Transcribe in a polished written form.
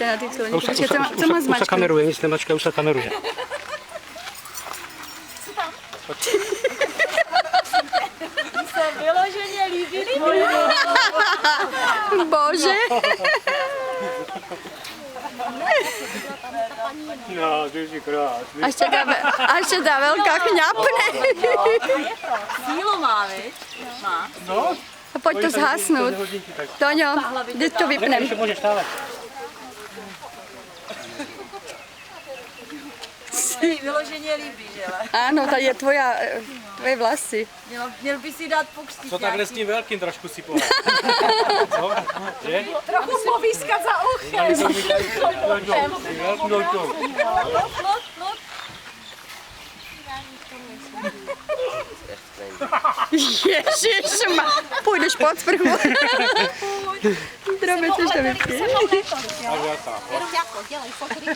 Na ty co má Už se kameruje, nic nemačka, už se kameruje. Se vyloženě líbí. Bože. No, ty jsi krásný. Až ta velká kňapne. Sílu má, viď? Má. No, A pojď to zhasnout. Toňo, teď to vypnem. ještě můžeš stále. Se jí vyloženě líbí, že le? Ano, tady je tvoje vlasy. Měl by si dát pokřtít. Co takhle s tím velkým trošku si pohrát? Co? Že? Trochu povískat za uchem. Ježišma, půjdeš pod sprchu. Drobe, chceš to vypít? Tak já tak. Jenom jako, dělej fotky.